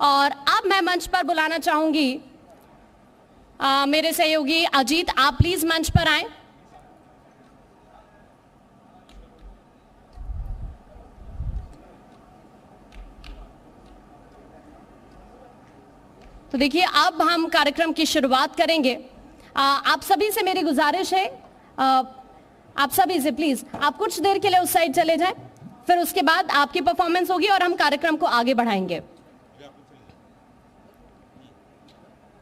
और अब मैं मंच पर बुलाना चाहूंगी मेरे सहयोगी अजीत, आप प्लीज मंच पर आएं। तो देखिए, अब हम कार्यक्रम की शुरुआत करेंगे। आप सभी से मेरी गुजारिश है, आप सभी से प्लीज आप कुछ देर के लिए उस साइड चले जाएं, फिर उसके बाद आपकी परफॉर्मेंस होगी और हम कार्यक्रम को आगे बढ़ाएंगे।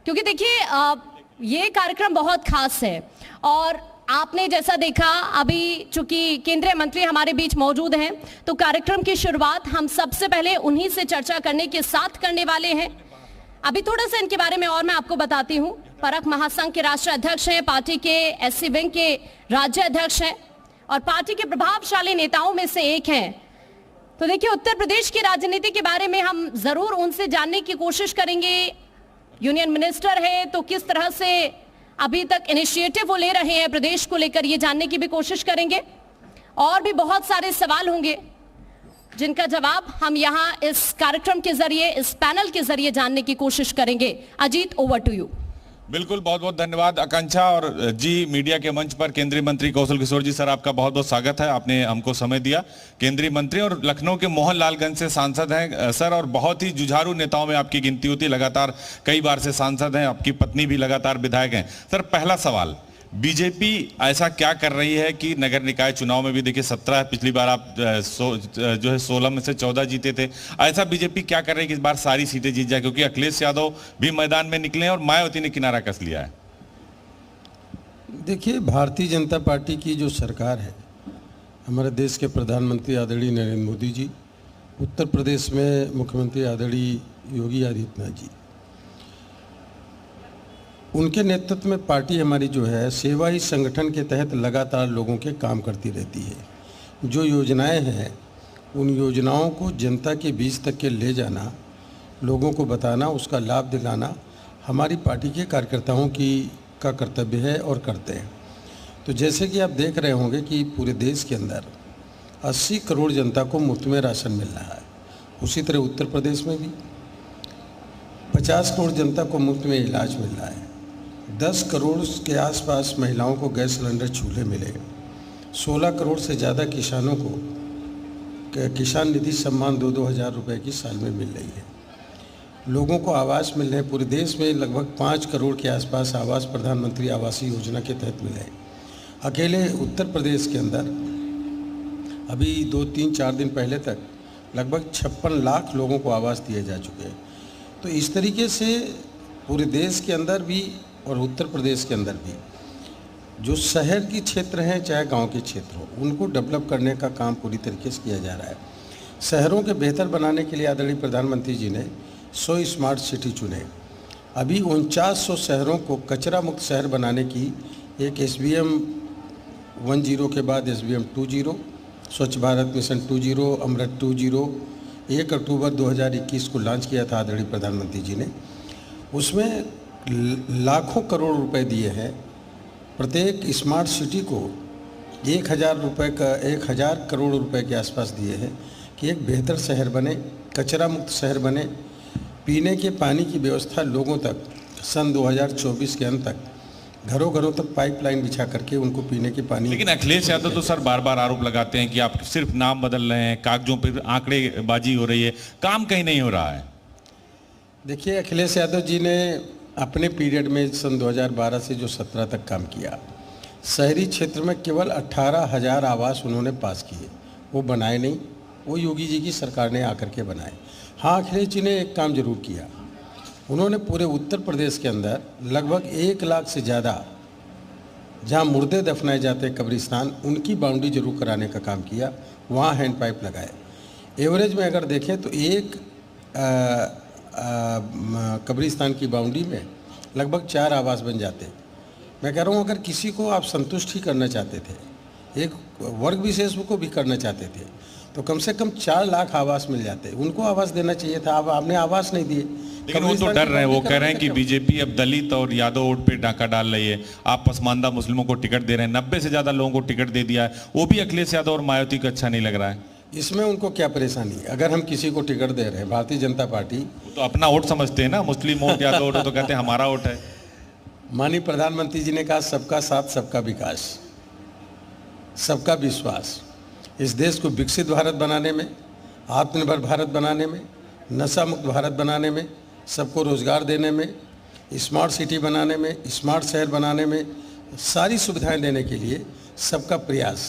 क्योंकि देखिए, ये कार्यक्रम बहुत खास है और आपने जैसा देखा, अभी चूंकि केंद्रीय मंत्री हमारे बीच मौजूद हैं, तो कार्यक्रम की शुरुआत हम सबसे पहले उन्हीं से चर्चा करने के साथ करने वाले हैं। अभी थोड़ा सा इनके बारे में और मैं आपको बताती हूं। परख महासंघ के राष्ट्रीय अध्यक्ष हैं, पार्टी के एससी विंग के राज्य अध्यक्ष हैं और पार्टी के प्रभावशाली नेताओं में से एक हैं। तो देखिए, उत्तर प्रदेश की राजनीति के बारे में हम जरूर उनसे जानने की कोशिश करेंगे। यूनियन मिनिस्टर है, तो किस तरह से अभी तक इनिशिएटिव वो ले रहे हैं प्रदेश को लेकर, ये जानने की भी कोशिश करेंगे। और भी बहुत सारे सवाल होंगे जिनका जवाब हम यहाँ इस कार्यक्रम के जरिए, इस पैनल के जरिए जानने की कोशिश करेंगे। Ajit, over to you. बिल्कुल, बहुत बहुत धन्यवाद आकांक्षा। और जी, मीडिया के मंच पर केंद्रीय मंत्री कौशल किशोर जी, सर आपका बहुत बहुत स्वागत है, आपने हमको समय दिया। केंद्रीय मंत्री और लखनऊ के मोहनलालगंज से सांसद हैं सर, और बहुत ही जुझारू नेताओं में आपकी गिनती होती है, लगातार कई बार से सांसद हैं, आपकी पत्नी भी लगातार विधायक हैं। सर, पहला सवाल, बीजेपी ऐसा क्या कर रही है कि नगर निकाय चुनाव में भी देखिए 17, पिछली बार आप जो है 16 में से 14 जीते थे, ऐसा बीजेपी क्या कर रही है कि इस बार सारी सीटें जीत जाए? क्योंकि अखिलेश यादव भी मैदान में निकले हैं और मायावती ने किनारा कस लिया है। देखिए, भारतीय जनता पार्टी की जो सरकार है, हमारे देश के प्रधानमंत्री आदरणीय नरेंद्र मोदी जी, उत्तर प्रदेश में मुख्यमंत्री आदरणीय योगी आदित्यनाथ जी, उनके नेतृत्व में पार्टी हमारी जो है सेवा ही संगठन के तहत लगातार लोगों के काम करती रहती है। जो योजनाएं हैं, उन योजनाओं को जनता के बीच तक के ले जाना, लोगों को बताना, उसका लाभ दिलाना हमारी पार्टी के कार्यकर्ताओं का कर्तव्य है और करते हैं। तो जैसे कि आप देख रहे होंगे कि पूरे देश के अंदर 80 करोड़ जनता को मुफ्त में राशन मिल रहा है। उसी तरह उत्तर प्रदेश में भी 50 करोड़ जनता को मुफ्त में इलाज मिल रहा है। 10 करोड़ के आसपास महिलाओं को गैस सिलेंडर चूल्हे मिले। 16 करोड़ से ज़्यादा किसानों को किसान निधि सम्मान 2-2 हज़ार रुपये की साल में मिल रही है। लोगों को आवास मिल रहे हैं। पूरे देश में लगभग 5 करोड़ के आसपास आवास प्रधानमंत्री आवास योजना के तहत मिले हैं। अकेले उत्तर प्रदेश के अंदर अभी 2-3-4 दिन पहले तक लगभग 56 लाख लोगों को आवास दिए जा चुके हैं। तो इस तरीके से पूरे देश के अंदर भी और उत्तर प्रदेश के अंदर भी जो शहर के क्षेत्र हैं चाहे गांव के क्षेत्र हो, उनको डेवलप करने का काम पूरी तरीके से किया जा रहा है। शहरों के बेहतर बनाने के लिए आदरणीय प्रधानमंत्री जी ने 100 स्मार्ट सिटी चुने। अभी 4900 शहरों को कचरा मुक्त शहर बनाने की एक SBM 10 के बाद SBM 20, स्वच्छ भारत मिशन 20, अमृत 20, 1 अक्टूबर 2021 को लॉन्च किया था आदरणीय प्रधानमंत्री जी ने। उसमें लाखों करोड़ रुपए दिए हैं। प्रत्येक स्मार्ट सिटी को 1000 करोड़ रुपए के आसपास दिए हैं कि एक बेहतर शहर बने, कचरा मुक्त शहर बने। पीने के पानी की व्यवस्था लोगों तक सन 2024 के अंत तक घरों घरों तक पाइपलाइन बिछा करके उनको पीने के पानी। लेकिन अखिलेश यादव तो सर बार बार आरोप लगाते हैं कि आप सिर्फ नाम बदल रहे हैं, कागजों पर आंकड़ेबाजी हो रही है, काम कहीं नहीं हो रहा है। देखिए, अखिलेश यादव जी ने अपने पीरियड में सन 2012 से जो 17 तक काम किया, शहरी क्षेत्र में केवल 18,000 आवास उन्होंने पास किए। वो बनाए नहीं, वो योगी जी की सरकार ने आकर के बनाए। हाँ, अखिलेश जी ने एक काम जरूर किया, उन्होंने पूरे उत्तर प्रदेश के अंदर लगभग 1 लाख से ज़्यादा जहाँ मुर्दे दफनाए जाते हैं कब्रिस्तान, उनकी बाउंड्री जरूर कराने का काम किया। वहाँ हैंड पाइप लगाए। एवरेज में अगर देखें तो एक कब्रिस्तान की बाउंड्री में लगभग 4 आवास बन जाते। मैं कह रहा हूँ, अगर किसी को आप संतुष्ट ही करना चाहते थे, एक वर्ग विशेष को भी करना चाहते थे, तो कम से कम 4 लाख आवास मिल जाते। उनको आवास देना चाहिए था। अब आपने आवास नहीं दिए। लेकिन वो तो डर रहे हैं, वो कह रहे हैं कि बीजेपी अब दलित और यादव वोट पे डाका डाल रही है। आप पसमानदा मुस्लिमों को टिकट दे रहे हैं, 90 से ज़्यादा लोगों को टिकट दे दिया है, वो भी अखिलेश यादव और मायावती को अच्छा नहीं लग रहा है। इसमें उनको क्या परेशानी? अगर हम किसी को टिकट दे रहे हैं, भारतीय जनता पार्टी, तो अपना वोट समझते हैं ना, मुस्लिम वोट या तो वोट हो तो कहते हैं हमारा वोट है। माननीय प्रधानमंत्री जी ने कहा सबका साथ सबका विकास, सबका विश्वास। इस देश को विकसित भारत बनाने में, आत्मनिर्भर भारत बनाने में, नशा मुक्त भारत बनाने में, सबको रोजगार देने में, स्मार्ट सिटी बनाने में, स्मार्ट शहर बनाने में, सारी सुविधाएं देने के लिए सबका प्रयास।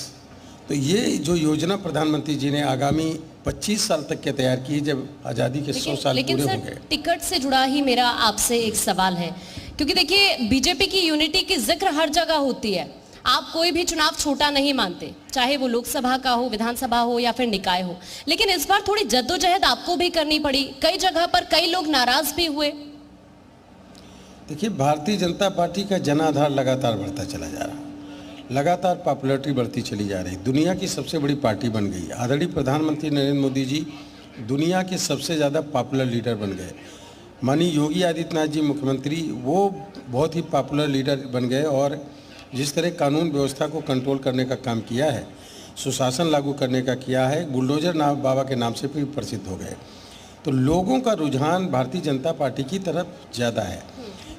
तो ये जो योजना प्रधानमंत्री जी ने आगामी 25 साल तक के तैयार की, जब आज़ादी के 100 साल लेकिन पूरे हो सर गए। टिकट से जुड़ा ही मेरा आपसे एक सवाल है, क्योंकि देखिए बीजेपी की यूनिटी की जिक्र हर जगह होती है। आप कोई भी चुनाव छोटा नहीं मानते, चाहे वो लोकसभा का हो, विधानसभा हो या फिर निकाय हो, लेकिन इस बार थोड़ी जद्दोजहद आपको भी करनी पड़ी। कई जगह पर कई लोग नाराज भी हुए। देखिए, भारतीय जनता पार्टी का जनाधार लगातार बढ़ता चला जा रहा है, लगातार पॉपुलैरिटी बढ़ती चली जा रही, दुनिया की सबसे बड़ी पार्टी बन गई। आदरणीय प्रधानमंत्री नरेंद्र मोदी जी दुनिया के सबसे ज़्यादा पॉपुलर लीडर बन गए। माननीय योगी आदित्यनाथ जी मुख्यमंत्री, वो बहुत ही पॉपुलर लीडर बन गए और जिस तरह कानून व्यवस्था को कंट्रोल करने का काम किया है, सुशासन लागू करने का किया है, बुलडोजर नाम बाबा के नाम से भी प्रसिद्ध हो गए। तो लोगों का रुझान भारतीय जनता पार्टी की तरफ ज़्यादा है,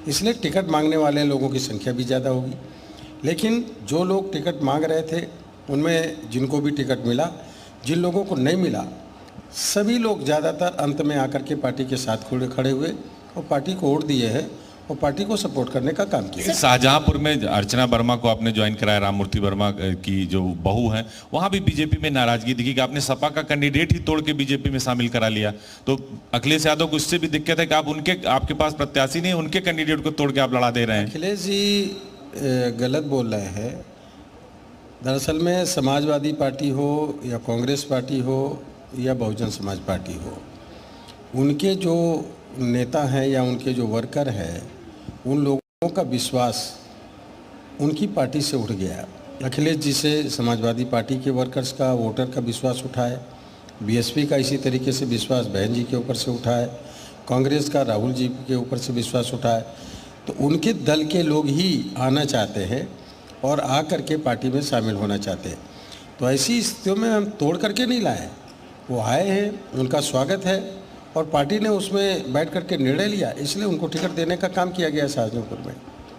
इसलिए टिकट मांगने वाले लोगों की संख्या भी ज़्यादा होगी। लेकिन जो लोग टिकट मांग रहे थे, उनमें जिनको भी टिकट मिला, जिन लोगों को नहीं मिला, सभी लोग ज़्यादातर अंत में आकर के पार्टी के साथ खड़े हुए और पार्टी को वोट दिए हैं और पार्टी को सपोर्ट करने का काम किया। शाहजहांपुर में अर्चना वर्मा को आपने ज्वाइन कराया, राममूर्ति वर्मा की जो बहू हैं, वहां भी बीजेपी में नाराजगी दिखी कि आपने सपा का कैंडिडेट ही तोड़ के बीजेपी में शामिल करा लिया। तो अखिलेश यादव को इससे भी दिक्कत है कि आपके पास प्रत्याशी नहीं, उनके कैंडिडेट को तोड़ के आप लड़ा दे रहे हैं। अखिलेश जी गलत बोल रहे हैं। दरअसल में समाजवादी पार्टी हो या कांग्रेस पार्टी हो या बहुजन समाज पार्टी हो, उनके जो नेता हैं या उनके जो वर्कर हैं, उन लोगों का विश्वास उनकी पार्टी से उठ गया। अखिलेश जी से समाजवादी पार्टी के वर्कर्स का, वोटर का विश्वास उठा है, बीएसपी का इसी तरीके से विश्वास बहन जी के ऊपर से उठा है, कांग्रेस का राहुल जी के ऊपर से विश्वास उठा है। तो उनके दल के लोग ही आना चाहते हैं और आकर के पार्टी में शामिल होना चाहते हैं। तो ऐसी स्थितियों में हम तोड़ करके नहीं लाए, वो आए हैं, उनका स्वागत है और पार्टी ने उसमें बैठ करके निर्णय लिया, इसलिए उनको टिकट देने का काम किया गया शाहजहांपुर में।